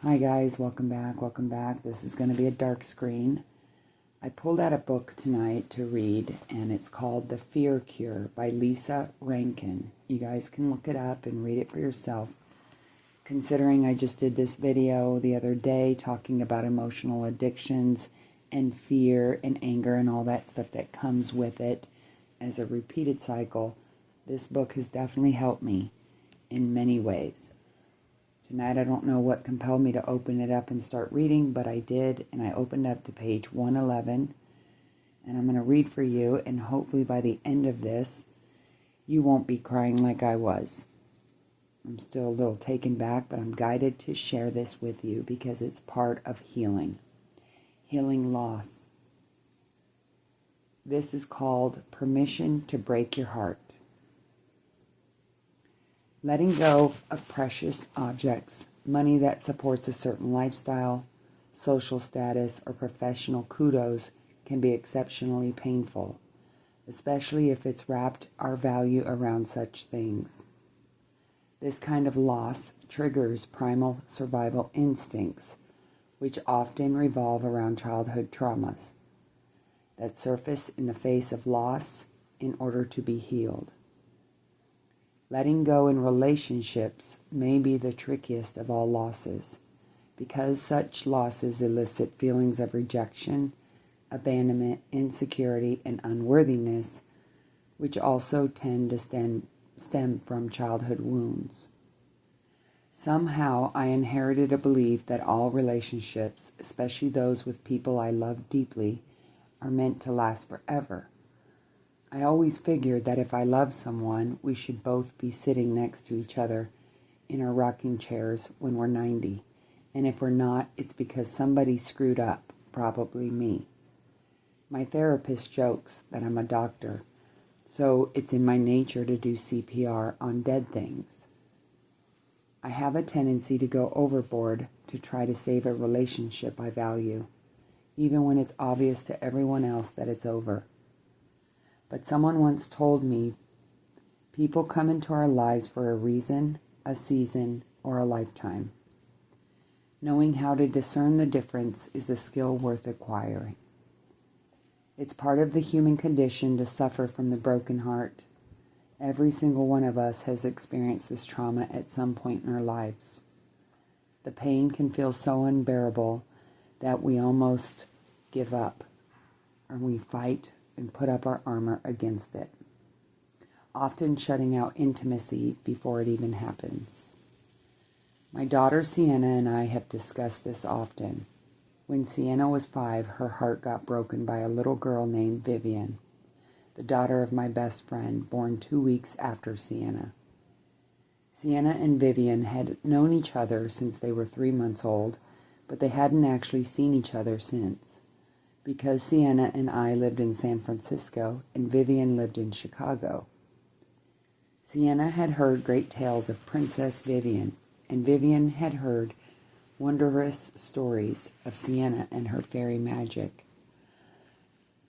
Hi guys, welcome back. This is going to be a dark screen. I pulled out a book tonight to read, and it's called The Fear Cure by Lissa Rankin. You guys can look it up and read it for yourself. Considering I just did this video the other day talking about emotional addictions and fear and anger and all that stuff that comes with it as a repeated cycle, this book has definitely helped me in many ways. Tonight, I don't know what compelled me to open it up and start reading, but I did, and I opened up to page 111, and I'm going to read for you, and hopefully by the end of this, you won't be crying like I was. I'm still a little taken back, but I'm guided to share this with you because it's part of healing loss. This is called Permission to Break Your Heart. Letting go of precious objects, money that supports a certain lifestyle, social status, or professional kudos can be exceptionally painful, especially if it's wrapped our value around such things. This kind of loss triggers primal survival instincts, which often revolve around childhood traumas that surface in the face of loss in order to be healed. Letting go in relationships may be the trickiest of all losses, because such losses elicit feelings of rejection, abandonment, insecurity, and unworthiness, which also tend to stem from childhood wounds. Somehow I inherited a belief that all relationships, especially those with people I love deeply, are meant to last forever. I always figured that if I love someone, we should both be sitting next to each other in our rocking chairs when we're 90. And if we're not, it's because somebody screwed up, probably me. My therapist jokes that I'm a doctor, so it's in my nature to do CPR on dead things. I have a tendency to go overboard to try to save a relationship I value, even when it's obvious to everyone else that it's over. But someone once told me, people come into our lives for a reason, a season, or a lifetime. Knowing how to discern the difference is a skill worth acquiring. It's part of the human condition to suffer from the broken heart. Every single one of us has experienced this trauma at some point in our lives. The pain can feel so unbearable that we almost give up, or we fight and put up our armor against it, often shutting out intimacy before it even happens. My daughter Sienna and I have discussed this often. When Sienna was 5, her heart got broken by a little girl named Vivian, the daughter of my best friend, born 2 weeks after Sienna. Sienna and Vivian had known each other since they were 3 months old, but they hadn't actually seen each other since, because Sienna and I lived in San Francisco and Vivian lived in Chicago. Sienna had heard great tales of Princess Vivian, and Vivian had heard wondrous stories of Sienna and her fairy magic.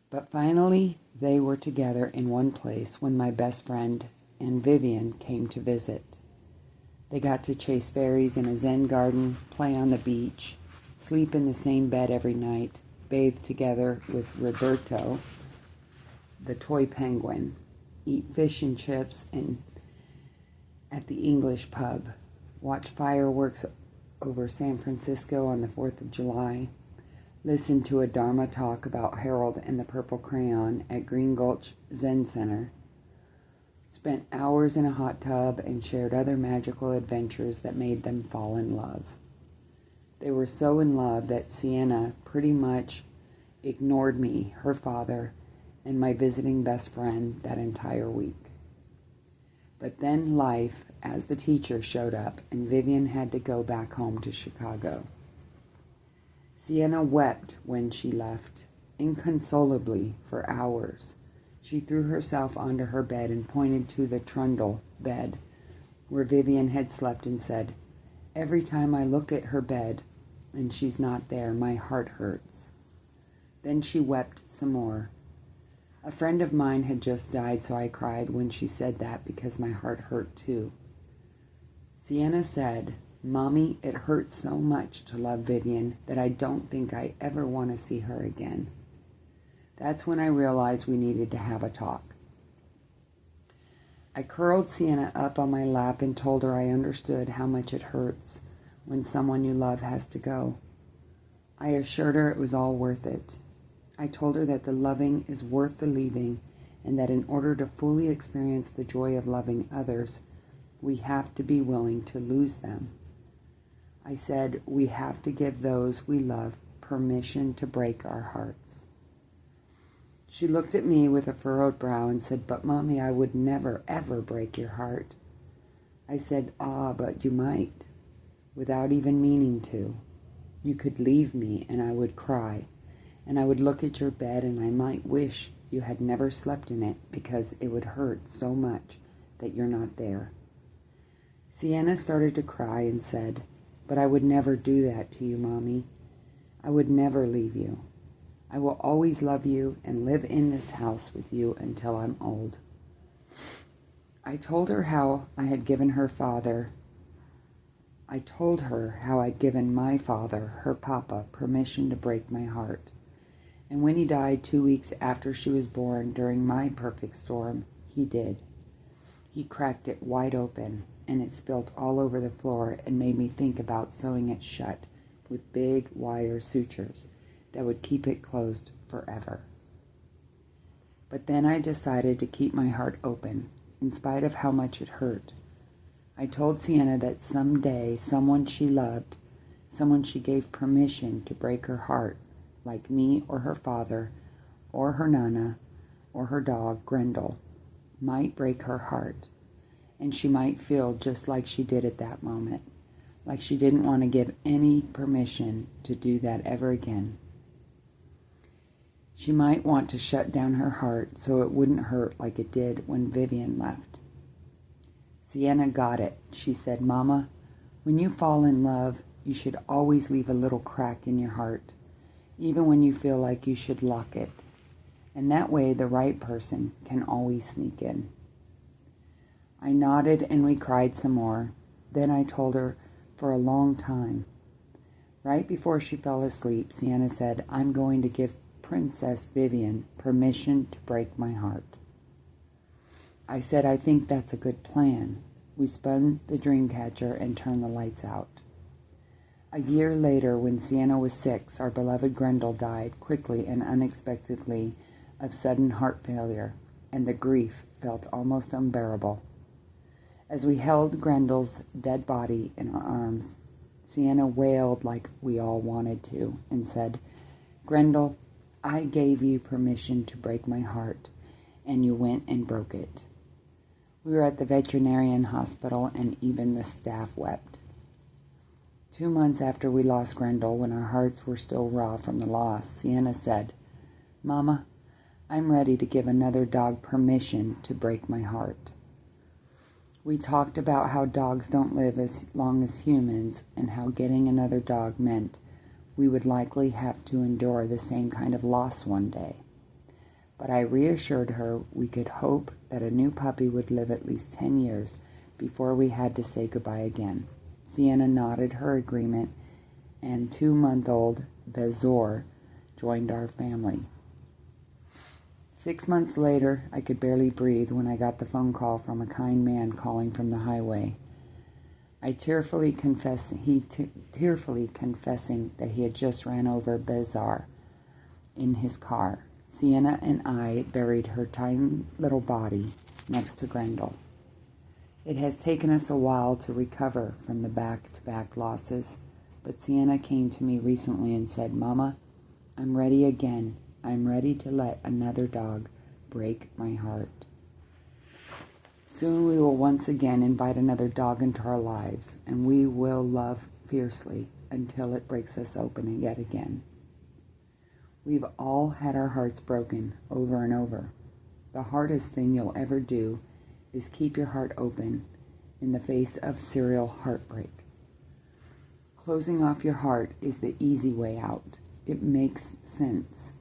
But finally, they were together in one place when my best friend and Vivian came to visit. They got to chase fairies in a Zen garden, play on the beach, sleep in the same bed every night, bathe together with Roberto, the toy penguin, eat fish and chips at the English pub, watch fireworks over San Francisco on the 4th of July, listen to a Dharma talk about Harold and the Purple Crayon at Green Gulch Zen Center, spent hours in a hot tub, and shared other magical adventures that made them fall in love. They were so in love that Sienna pretty much ignored me, her father, and my visiting best friend that entire week. But then life, as the teacher, showed up, and Vivian had to go back home to Chicago. Sienna wept when she left, inconsolably for hours. She threw herself onto her bed and pointed to the trundle bed where Vivian had slept and said, "Every time I look at her bed and she's not there, my heart hurts." Then she wept some more. A friend of mine had just died, so I cried when she said that because my heart hurt too. Sienna said, "Mommy, it hurts so much to love Vivian that I don't think I ever want to see her again." That's when I realized we needed to have a talk. I curled Sienna up on my lap and told her I understood how much it hurts when someone you love has to go. I assured her it was all worth it. I told her that the loving is worth the leaving, and that in order to fully experience the joy of loving others, we have to be willing to lose them. I said we have to give those we love permission to break our hearts. She looked at me with a furrowed brow and said, "But Mommy, I would never, ever break your heart." I said, "But you might, without even meaning to. You could leave me and I would cry, and I would look at your bed and I might wish you had never slept in it because it would hurt so much that you're not there." Sienna started to cry and said, "But I would never do that to you, Mommy. I would never leave you. I will always love you and live in this house with you until I'm old." I told her how I'd given my father, her papa, permission to break my heart. And when he died 2 weeks after she was born during my perfect storm, he did. He cracked it wide open, and it spilt all over the floor and made me think about sewing it shut with big wire sutures that would keep it closed forever. But then I decided to keep my heart open, in spite of how much it hurt. I told Sienna that someday someone she loved, someone she gave permission to break her heart, like me or her father, or her nana, or her dog, Grendel, might break her heart, and she might feel just like she did at that moment, like she didn't want to give any permission to do that ever again. She might want to shut down her heart so it wouldn't hurt like it did when Vivian left. Sienna got it. She said, "Mama, when you fall in love, you should always leave a little crack in your heart, even when you feel like you should lock it. And that way the right person can always sneak in." I nodded and we cried some more. Then I told her for a long time. Right before she fell asleep, Sienna said, "I'm going to give Princess Vivian permission to break my heart." I said, "I think that's a good plan." We spun the dream catcher and turned the lights out. A year later, when Sienna was 6, our beloved Grendel died quickly and unexpectedly of sudden heart failure, and the grief felt almost unbearable. As we held Grendel's dead body in our arms, Sienna wailed like we all wanted to and said, "Grendel, I gave you permission to break my heart, and you went and broke it." We were at the veterinarian hospital, and even the staff wept. 2 months after we lost Grendel, when our hearts were still raw from the loss, Sienna said, "Mama, I'm ready to give another dog permission to break my heart." We talked about how dogs don't live as long as humans, and how getting another dog meant we would likely have to endure the same kind of loss one day. But I reassured her we could hope that a new puppy would live at least 10 years before we had to say goodbye again. Sienna nodded her agreement, and 2-month-old Bezor joined our family. 6 months later, I could barely breathe when I got the phone call from a kind man calling from the highway. Tearfully confessing that he had just ran over Bezar in his car. Sienna and I buried her tiny little body next to Grendel. It has taken us a while to recover from the back-to-back losses, but Sienna came to me recently and said, "Mama, I'm ready again. I'm ready to let another dog break my heart." Soon we will once again invite another dog into our lives, and we will love fiercely until it breaks us open yet again. We've all had our hearts broken over and over. The hardest thing you'll ever do is keep your heart open in the face of serial heartbreak. Closing off your heart is the easy way out. It makes sense.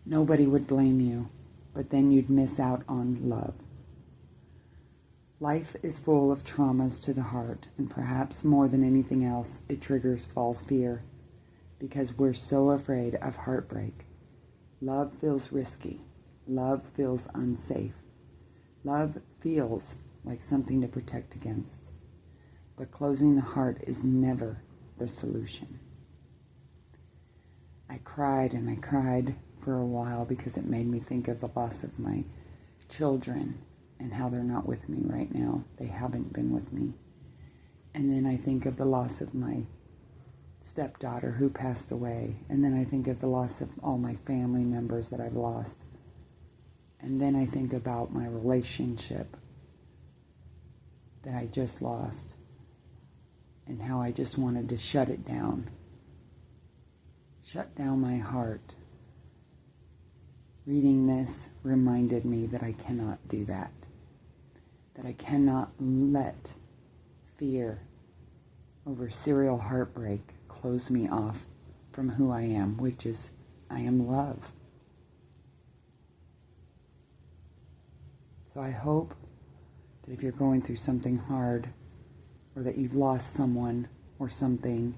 Nobody would blame you, but then you'd miss out on love. Life is full of traumas to the heart, and perhaps more than anything else, it triggers false fear because we're so afraid of heartbreak. Love feels risky. Love feels unsafe. Love feels like something to protect against. But closing the heart is never the solution. I cried and I cried for a while because it made me think of the loss of my children and how they're not with me right now. They haven't been with me. And then I think of the loss of my stepdaughter who passed away. And then I think of the loss of all my family members that I've lost. And then I think about my relationship that I just lost and how I just wanted to shut it down. Shut down my heart. Reading this reminded me that I cannot do that. That I cannot let fear over serial heartbreak close me off from who I am, which is I am love. So I hope that if you're going through something hard, or that you've lost someone or something,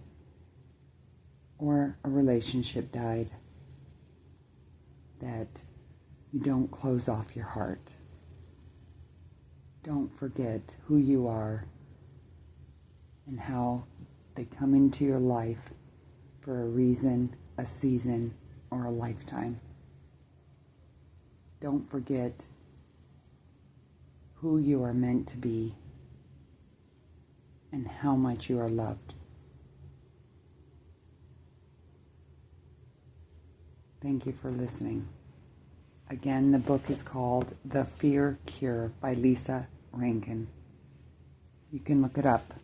or a relationship died, that you don't close off your heart. Don't forget who you are and how they come into your life for a reason, a season, or a lifetime. Don't forget who you are meant to be and how much you are loved. Thank you for listening. Again, the book is called The Fear Cure by Lissa Rankin. You can look it up.